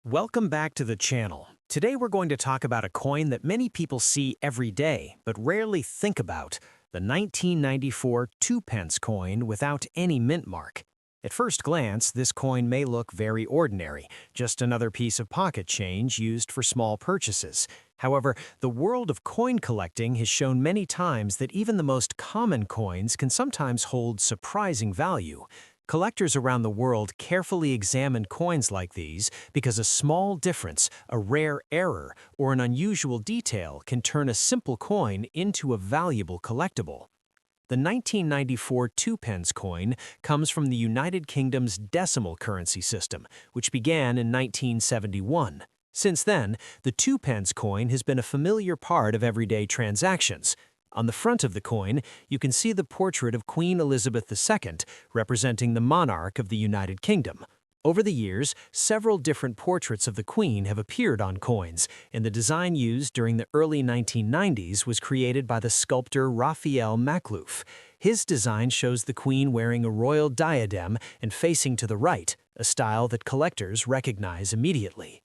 Welcome back to the channel. Today we're going to talk about a coin that many people see every day, but rarely think about, the 1994 2-pence coin without any mint mark. At first glance, this coin may look very ordinary, just another piece of pocket change used for small purchases. However, the world of coin collecting has shown many times that even the most common coins can sometimes hold surprising value. Collectors around the world carefully examine coins like these because a small difference, a rare error, or an unusual detail can turn a simple coin into a valuable collectible. The 1994 2-pence coin comes from the United Kingdom's decimal currency system, which began in 1971. Since then, the 2-pence coin has been a familiar part of everyday transactions. On the front of the coin, you can see the portrait of Queen Elizabeth II, representing the monarch of the United Kingdom. Over the years, several different portraits of the Queen have appeared on coins, and the design used during the early 1990s was created by the sculptor Raphael Maklouf. His design shows the Queen wearing a royal diadem and facing to the right, a style that collectors recognize immediately.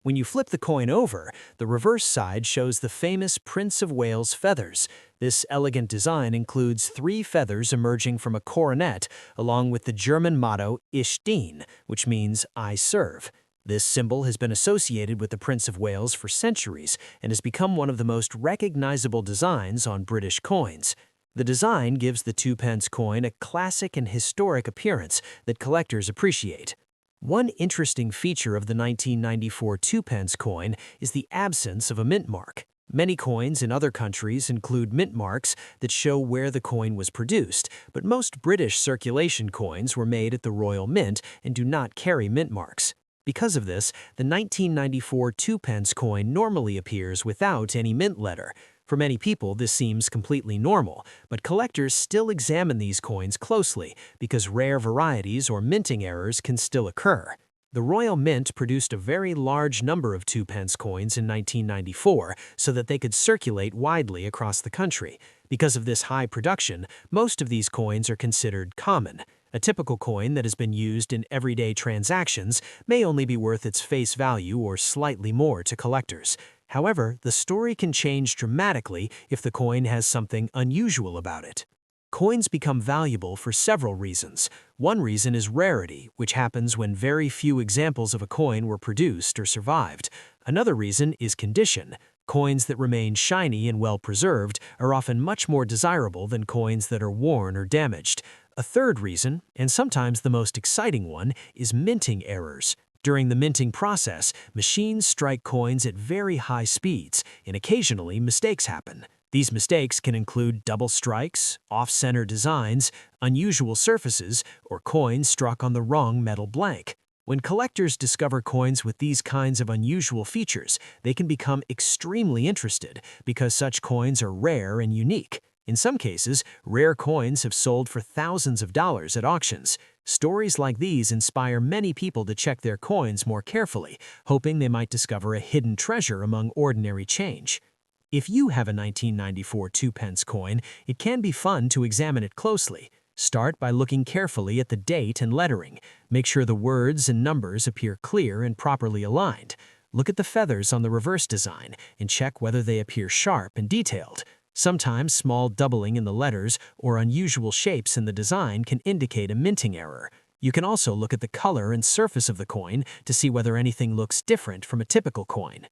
When you flip the coin over, the reverse side shows the famous Prince of Wales feathers. This elegant design includes 3 feathers emerging from a coronet, along with the German motto Ich dien, which means I serve. This symbol has been associated with the Prince of Wales for centuries and has become one of the most recognizable designs on British coins. The design gives the 2-pence coin a classic and historic appearance that collectors appreciate. One interesting feature of the 1994 2-pence coin is the absence of a mint mark. Many coins in other countries include mint marks that show where the coin was produced, but most British circulation coins were made at the Royal Mint and do not carry mint marks. Because of this, the 1994 2-pence coin normally appears without any mint letter. For many people, this seems completely normal, but collectors still examine these coins closely because rare varieties or minting errors can still occur. The Royal Mint produced a very large number of 2-pence coins in 1994 so that they could circulate widely across the country. Because of this high production, most of these coins are considered common. A typical coin that has been used in everyday transactions may only be worth its face value or slightly more to collectors. However, the story can change dramatically if the coin has something unusual about it. Coins become valuable for several reasons. One reason is rarity, which happens when very few examples of a coin were produced or survived. Another reason is condition. Coins that remain shiny and well-preserved are often much more desirable than coins that are worn or damaged. A third reason, and sometimes the most exciting one, is minting errors. During the minting process, machines strike coins at very high speeds, and occasionally mistakes happen. These mistakes can include double strikes, off-center designs, unusual surfaces, or coins struck on the wrong metal blank. When collectors discover coins with these kinds of unusual features, they can become extremely interested because such coins are rare and unique. In some cases, rare coins have sold for thousands of dollars at auctions. Stories like these inspire many people to check their coins more carefully, hoping they might discover a hidden treasure among ordinary change. If you have a 1994 2-pence coin, it can be fun to examine it closely. Start by looking carefully at the date and lettering. Make sure the words and numbers appear clear and properly aligned. Look at the feathers on the reverse design and check whether they appear sharp and detailed. Sometimes small doubling in the letters or unusual shapes in the design can indicate a minting error. You can also look at the color and surface of the coin to see whether anything looks different from a typical coin.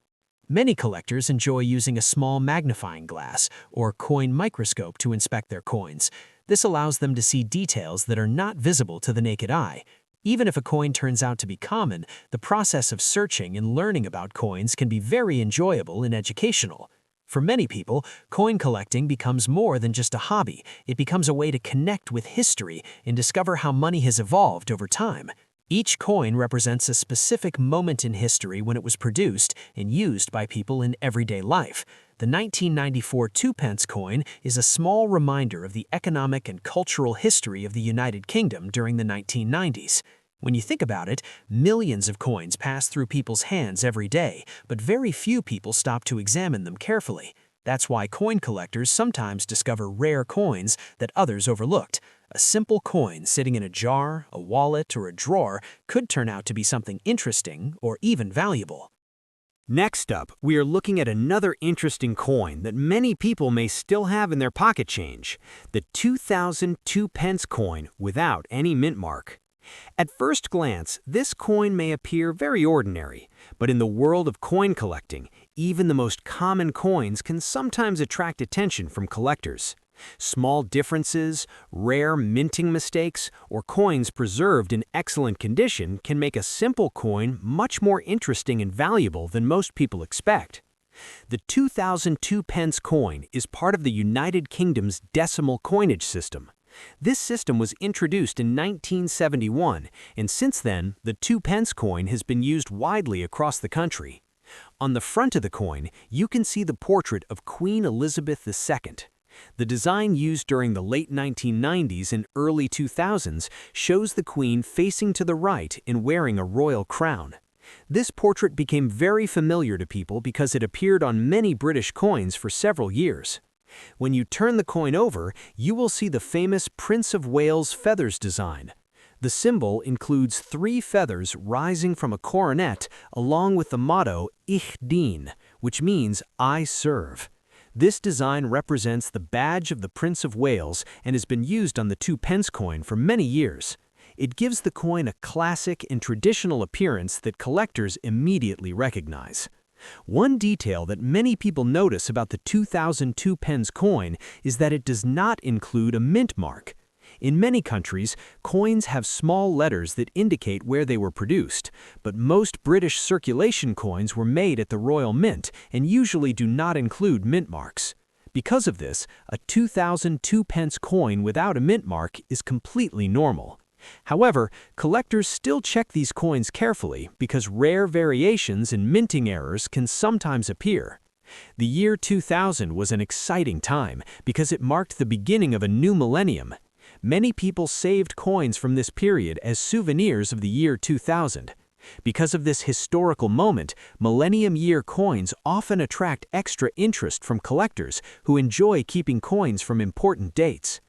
Many collectors enjoy using a small magnifying glass or coin microscope to inspect their coins. This allows them to see details that are not visible to the naked eye. Even if a coin turns out to be common, the process of searching and learning about coins can be very enjoyable and educational. For many people, coin collecting becomes more than just a hobby. It becomes a way to connect with history and discover how money has evolved over time. Each coin represents a specific moment in history when it was produced and used by people in everyday life. The 1994 2-pence coin is a small reminder of the economic and cultural history of the United Kingdom during the 1990s. When you think about it, millions of coins pass through people's hands every day, but very few people stop to examine them carefully. That's why coin collectors sometimes discover rare coins that others overlooked. A simple coin sitting in a jar, a wallet, or a drawer could turn out to be something interesting or even valuable. Next up, we are looking at another interesting coin that many people may still have in their pocket change, the 2002 pence coin without any mint mark. At first glance, this coin may appear very ordinary, but in the world of coin collecting, even the most common coins can sometimes attract attention from collectors. Small differences, rare minting mistakes, or coins preserved in excellent condition can make a simple coin much more interesting and valuable than most people expect. The 2002 pence coin is part of the United Kingdom's decimal coinage system. This system was introduced in 1971, and since then, the 2 pence coin has been used widely across the country. On the front of the coin, you can see the portrait of Queen Elizabeth II. The design used during the late 1990s and early 2000s shows the Queen facing to the right and wearing a royal crown. This portrait became very familiar to people because it appeared on many British coins for several years. When you turn the coin over, you will see the famous Prince of Wales feathers design. The symbol includes 3 feathers rising from a coronet along with the motto Ich dien, which means I serve. This design represents the badge of the Prince of Wales and has been used on the 2 pence coin for many years. It gives the coin a classic and traditional appearance that collectors immediately recognize. One detail that many people notice about the 2002 pence coin is that it does not include a mint mark. In many countries, coins have small letters that indicate where they were produced, but most British circulation coins were made at the Royal Mint and usually do not include mint marks. Because of this, a 2002 pence coin without a mint mark is completely normal. However, collectors still check these coins carefully because rare variations and minting errors can sometimes appear. The year 2000 was an exciting time because it marked the beginning of a new millennium. Many people saved coins from this period as souvenirs of the year 2000. Because of this historical moment, Millennium Year coins often attract extra interest from collectors who enjoy keeping coins from important dates.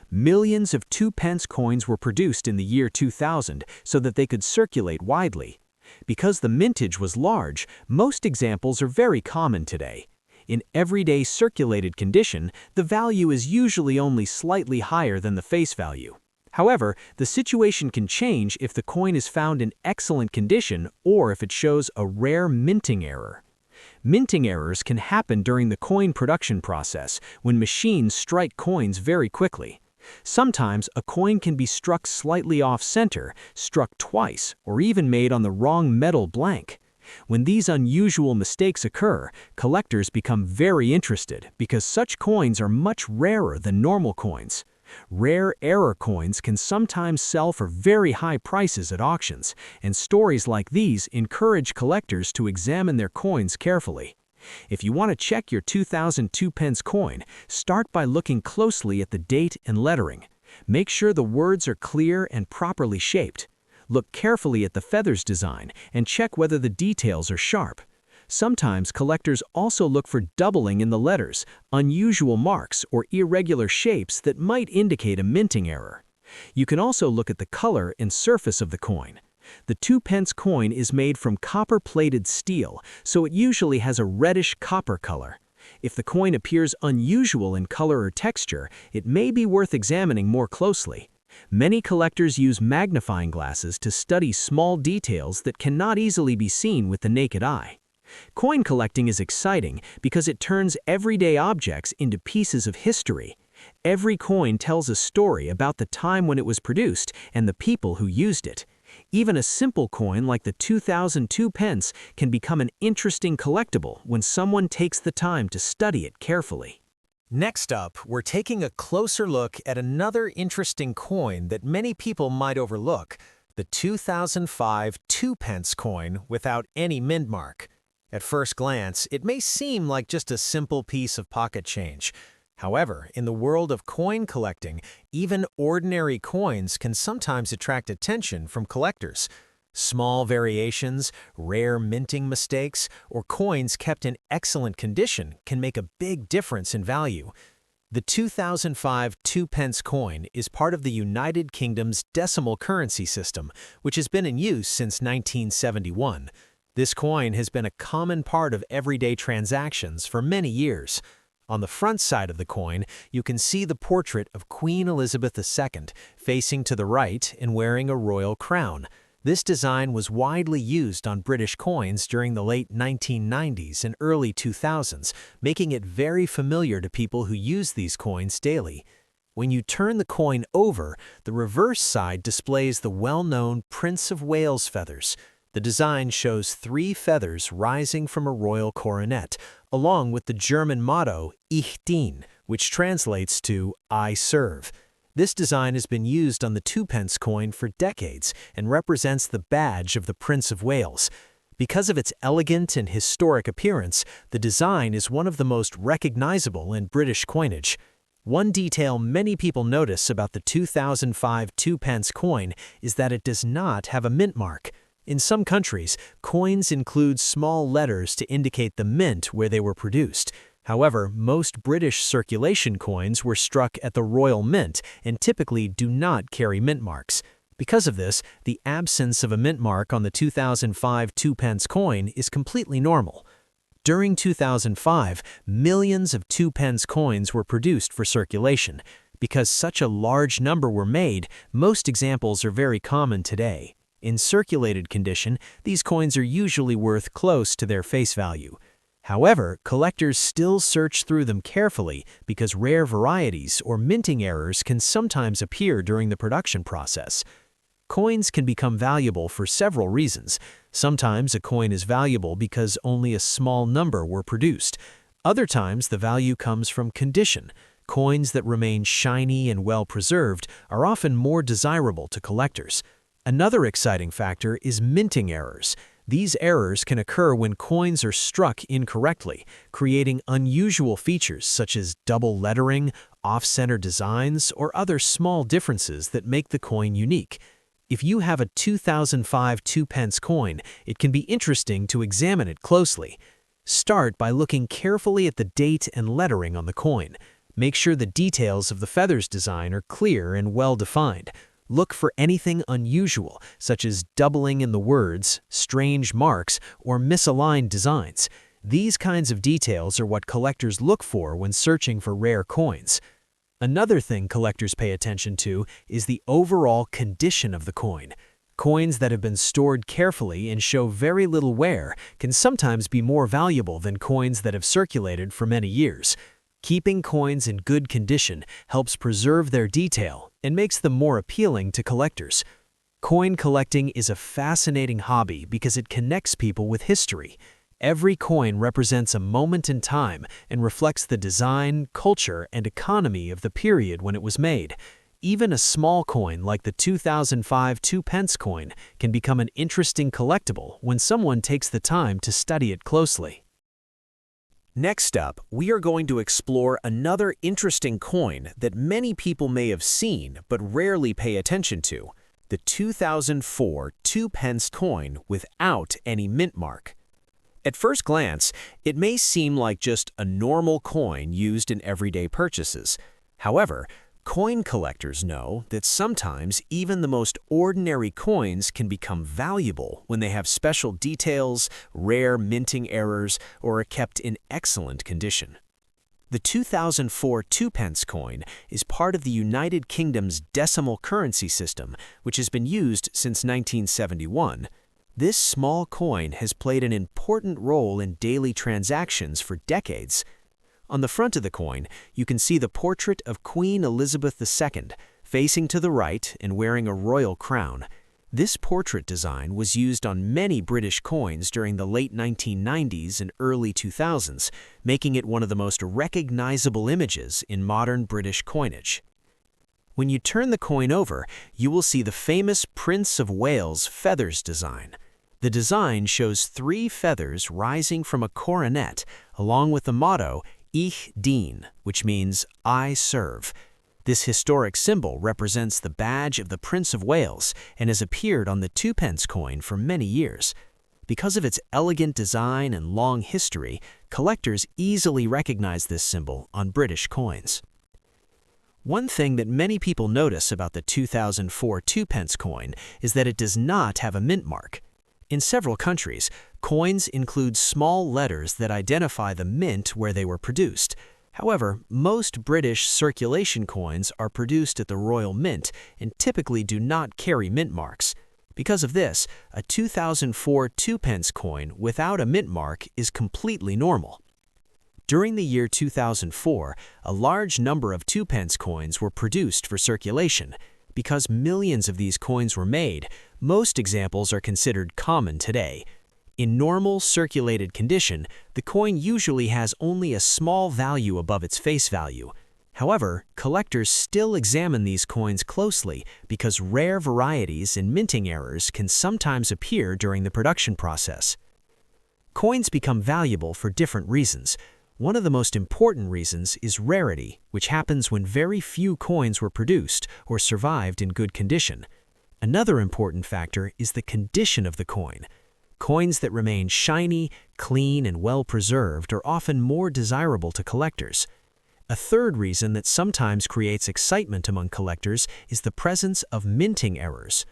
Millions of 2 pence coins were produced in the year 2000 so that they could circulate widely. Because the mintage was large, most examples are very common today. In everyday circulated condition, the value is usually only slightly higher than the face value. However, the situation can change if the coin is found in excellent condition or if it shows a rare minting error. Minting errors can happen during the coin production process when machines strike coins very quickly. Sometimes a coin can be struck slightly off-center, struck twice, or even made on the wrong metal blank. When these unusual mistakes occur, collectors become very interested because such coins are much rarer than normal coins. Rare error coins can sometimes sell for very high prices at auctions, and stories like these encourage collectors to examine their coins carefully. If you want to check your 2002 pence coin, start by looking closely at the date and lettering. Make sure the words are clear and properly shaped. Look carefully at the feathers design and check whether the details are sharp. Sometimes collectors also look for doubling in the letters, unusual marks, or irregular shapes that might indicate a minting error. You can also look at the color and surface of the coin. The 2 pence coin is made from copper-plated steel, so it usually has a reddish copper color. If the coin appears unusual in color or texture, it may be worth examining more closely. Many collectors use magnifying glasses to study small details that cannot easily be seen with the naked eye. Coin collecting is exciting because it turns everyday objects into pieces of history. Every coin tells a story about the time when it was produced and the people who used it. Even a simple coin like the 2002 pence can become an interesting collectible when someone takes the time to study it carefully. Next up, we're taking a closer look at another interesting coin that many people might overlook, the 2005 2 pence coin without any mint mark. At first glance, it may seem like just a simple piece of pocket change. However, in the world of coin collecting, even ordinary coins can sometimes attract attention from collectors. Small variations, rare minting mistakes, or coins kept in excellent condition can make a big difference in value. The 2005 2 pence coin is part of the United Kingdom's decimal currency system, which has been in use since 1971. This coin has been a common part of everyday transactions for many years. On the front side of the coin, you can see the portrait of Queen Elizabeth II, facing to the right and wearing a royal crown. This design was widely used on British coins during the late 1990s and early 2000s, making it very familiar to people who use these coins daily. When you turn the coin over, the reverse side displays the well-known Prince of Wales feathers. The design shows 3 feathers rising from a royal coronet, along with the German motto, Ich dien, which translates to I serve. This design has been used on the 2 pence coin for decades and represents the badge of the Prince of Wales. Because of its elegant and historic appearance, the design is one of the most recognizable in British coinage. One detail many people notice about the 2005 2 pence coin is that it does not have a mint mark. In some countries, coins include small letters to indicate the mint where they were produced. However, most British circulation coins were struck at the Royal Mint and typically do not carry mint marks. Because of this, the absence of a mint mark on the 2005 2 pence coin is completely normal. During 2005, millions of 2 pence coins were produced for circulation. Because such a large number were made, most examples are very common today. In circulated condition, these coins are usually worth close to their face value. However, collectors still search through them carefully because rare varieties or minting errors can sometimes appear during the production process. Coins can become valuable for several reasons. Sometimes a coin is valuable because only a small number were produced. Other times the value comes from condition. Coins that remain shiny and well preserved are often more desirable to collectors. Another exciting factor is minting errors. These errors can occur when coins are struck incorrectly, creating unusual features such as double lettering, off-center designs, or other small differences that make the coin unique. If you have a 2005 2 pence coin, it can be interesting to examine it closely. Start by looking carefully at the date and lettering on the coin. Make sure the details of the feathers design are clear and well-defined. Look for anything unusual, such as doubling in the words, strange marks, or misaligned designs. These kinds of details are what collectors look for when searching for rare coins. Another thing collectors pay attention to is the overall condition of the coin. Coins that have been stored carefully and show very little wear can sometimes be more valuable than coins that have circulated for many years. Keeping coins in good condition helps preserve their detail and makes them more appealing to collectors. Coin collecting is a fascinating hobby because it connects people with history. Every coin represents a moment in time and reflects the design, culture, and economy of the period when it was made. Even a small coin like the 2005 2 pence coin can become an interesting collectible when someone takes the time to study it closely. Next up, we are going to explore another interesting coin that many people may have seen but rarely pay attention to, the 2004 2 pence coin without any mint mark. At first glance, it may seem like just a normal coin used in everyday purchases. However, coin collectors know that sometimes even the most ordinary coins can become valuable when they have special details, rare minting errors, or are kept in excellent condition. The 2004 2 pence coin is part of the United Kingdom's decimal currency system, which has been used since 1971. This small coin has played an important role in daily transactions for decades. On the front of the coin, you can see the portrait of Queen Elizabeth II, facing to the right and wearing a royal crown. This portrait design was used on many British coins during the late 1990s and early 2000s, making it one of the most recognizable images in modern British coinage. When you turn the coin over, you will see the famous Prince of Wales feathers design. The design shows 3 feathers rising from a coronet, along with the motto, Ich dien, which means I serve. This historic symbol represents the badge of the Prince of Wales and has appeared on the 2 pence coin for many years. Because of its elegant design and long history, collectors easily recognize this symbol on British coins. One thing that many people notice about the 2004 2-pence coin is that it does not have a mint mark. In several countries, coins include small letters that identify the mint where they were produced. However, most British circulation coins are produced at the Royal Mint and typically do not carry mint marks. Because of this, a 2004 2-pence coin without a mint mark is completely normal. During the year 2004, a large number of 2-pence coins were produced for circulation. Because millions of these coins were made, most examples are considered common today. In normal circulated condition, the coin usually has only a small value above its face value. However, collectors still examine these coins closely because rare varieties and minting errors can sometimes appear during the production process. Coins become valuable for different reasons. One of the most important reasons is rarity, which happens when very few coins were produced or survived in good condition. Another important factor is the condition of the coin. Coins that remain shiny, clean, and well-preserved are often more desirable to collectors. A third reason that sometimes creates excitement among collectors is the presence of minting errors.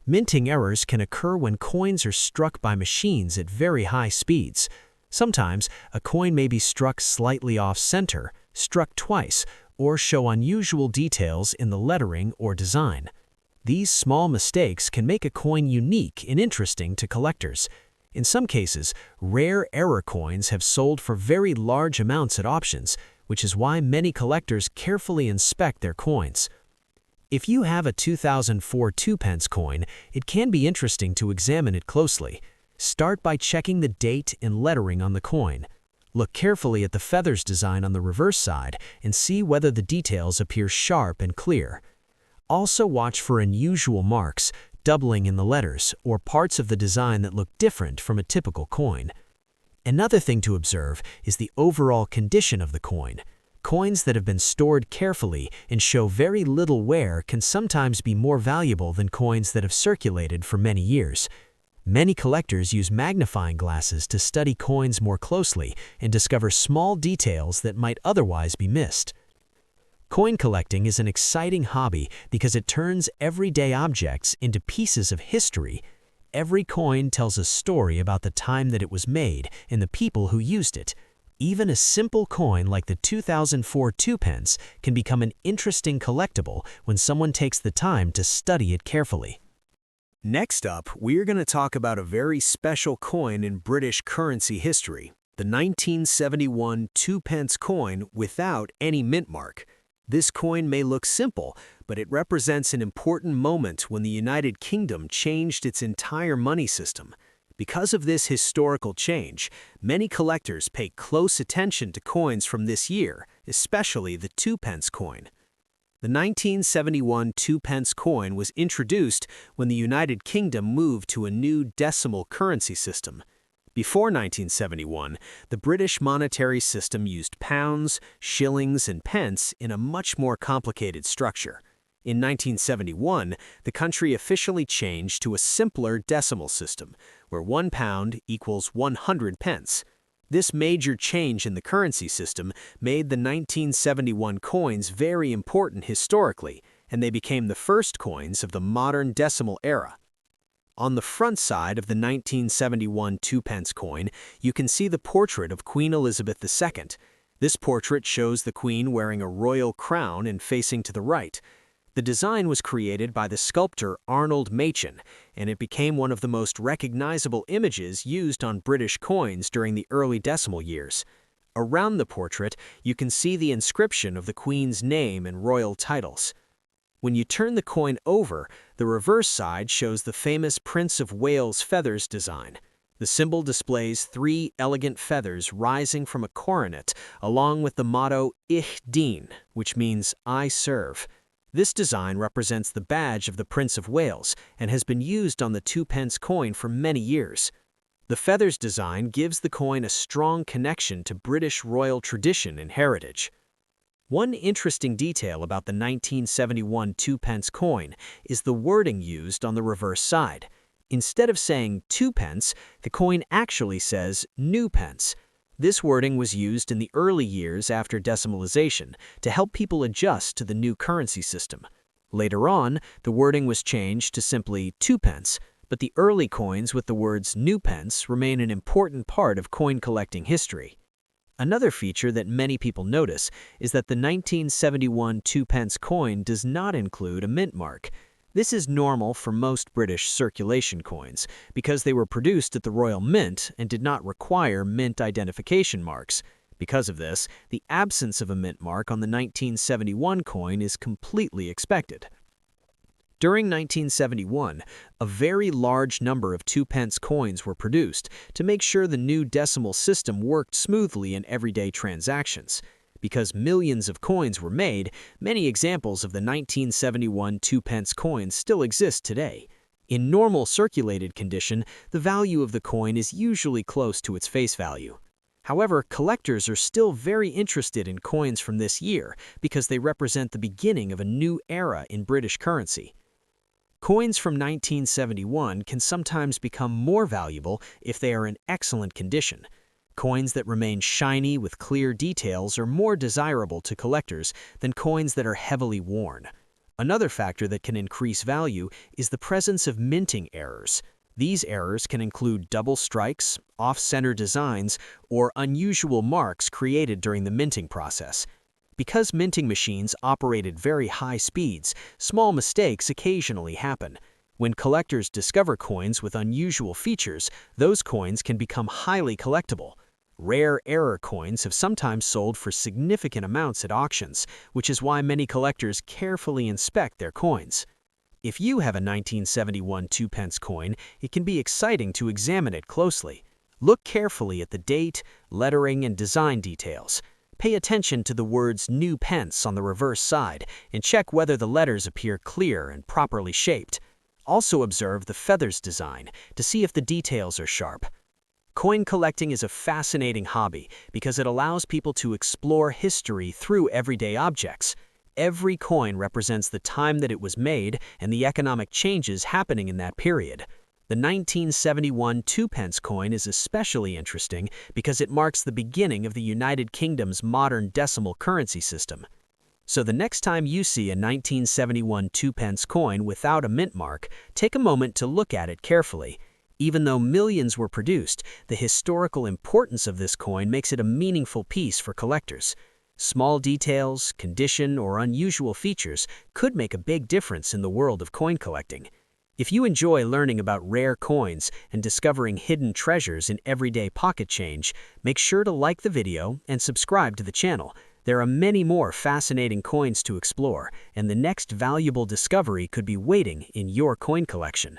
Minting errors can occur when coins are struck by machines at very high speeds. Sometimes, a coin may be struck slightly off-center, struck twice, or show unusual details in the lettering or design. These small mistakes can make a coin unique and interesting to collectors. In some cases, rare error coins have sold for very large amounts at auctions, which is why many collectors carefully inspect their coins. If you have a 2004 2-pence coin, it can be interesting to examine it closely. Start by checking the date and lettering on the coin. Look carefully at the feathers design on the reverse side and see whether the details appear sharp and clear. Also watch for unusual marks, doubling in the letters, or parts of the design that look different from a typical coin. Another thing to observe is the overall condition of the coin. Coins that have been stored carefully and show very little wear can sometimes be more valuable than coins that have circulated for many years. Many collectors use magnifying glasses to study coins more closely and discover small details that might otherwise be missed. Coin collecting is an exciting hobby because it turns everyday objects into pieces of history. Every coin tells a story about the time that it was made and the people who used it. Even a simple coin like the 2004 2-pence can become an interesting collectible when someone takes the time to study it carefully. Next up, we're going to talk about a very special coin in British currency history, the 1971 2-pence coin without any mint mark. This coin may look simple, but it represents an important moment when the United Kingdom changed its entire money system. Because of this historical change, many collectors pay close attention to coins from this year, especially the 2-pence coin. The 1971 2-pence coin was introduced when the United Kingdom moved to a new decimal currency system. Before 1971, the British monetary system used pounds, shillings, and pence in a much more complicated structure. In 1971, the country officially changed to a simpler decimal system, where 1 pound equals 100 pence. This major change in the currency system made the 1971 coins very important historically, and they became the first coins of the modern decimal era. On the front side of the 1971 2-pence coin, you can see the portrait of Queen Elizabeth II. This portrait shows the Queen wearing a royal crown and facing to the right. The design was created by the sculptor Arnold Machen, and it became one of the most recognizable images used on British coins during the early decimal years. Around the portrait, you can see the inscription of the Queen's name and royal titles. When you turn the coin over, the reverse side shows the famous Prince of Wales feathers design. The symbol displays 3 elegant feathers rising from a coronet, along with the motto Ich dien, which means I serve. This design represents the badge of the Prince of Wales and has been used on the 2-pence coin for many years. The feathers design gives the coin a strong connection to British royal tradition and heritage. One interesting detail about the 1971 2-pence coin is the wording used on the reverse side. Instead of saying 2 pence, the coin actually says new pence. This wording was used in the early years after decimalization to help people adjust to the new currency system. Later on, the wording was changed to simply 2 pence, but the early coins with the words new pence remain an important part of coin collecting history. Another feature that many people notice is that the 1971 2 pence coin does not include a mint mark. This is normal for most British circulation coins because they were produced at the Royal Mint and did not require mint identification marks. Because of this, the absence of a mint mark on the 1971 coin is completely expected. During 1971, a very large number of 2 pence coins were produced to make sure the new decimal system worked smoothly in everyday transactions. Because millions of coins were made, many examples of the 1971 2 pence coin still exist today. In normal circulated condition, the value of the coin is usually close to its face value. However, collectors are still very interested in coins from this year because they represent the beginning of a new era in British currency. Coins from 1971 can sometimes become more valuable if they are in excellent condition. Coins that remain shiny with clear details are more desirable to collectors than coins that are heavily worn. Another factor that can increase value is the presence of minting errors. These errors can include double strikes, off-center designs, or unusual marks created during the minting process. Because minting machines operate at very high speeds, small mistakes occasionally happen. When collectors discover coins with unusual features, those coins can become highly collectible. Rare error coins have sometimes sold for significant amounts at auctions, which is why many collectors carefully inspect their coins. If you have a 1971 2 pence coin, it can be exciting to examine it closely. Look carefully at the date, lettering, and design details. Pay attention to the words new pence on the reverse side and check whether the letters appear clear and properly shaped. Also observe the feathers design to see if the details are sharp. Coin collecting is a fascinating hobby because it allows people to explore history through everyday objects. Every coin represents the time that it was made and the economic changes happening in that period. The 1971 2 pence coin is especially interesting because it marks the beginning of the United Kingdom's modern decimal currency system. So the next time you see a 1971 2 pence coin without a mint mark, take a moment to look at it carefully. Even though millions were produced, the historical importance of this coin makes it a meaningful piece for collectors. Small details, condition, or unusual features could make a big difference in the world of coin collecting. If you enjoy learning about rare coins and discovering hidden treasures in everyday pocket change, make sure to like the video and subscribe to the channel. There are many more fascinating coins to explore, and the next valuable discovery could be waiting in your coin collection.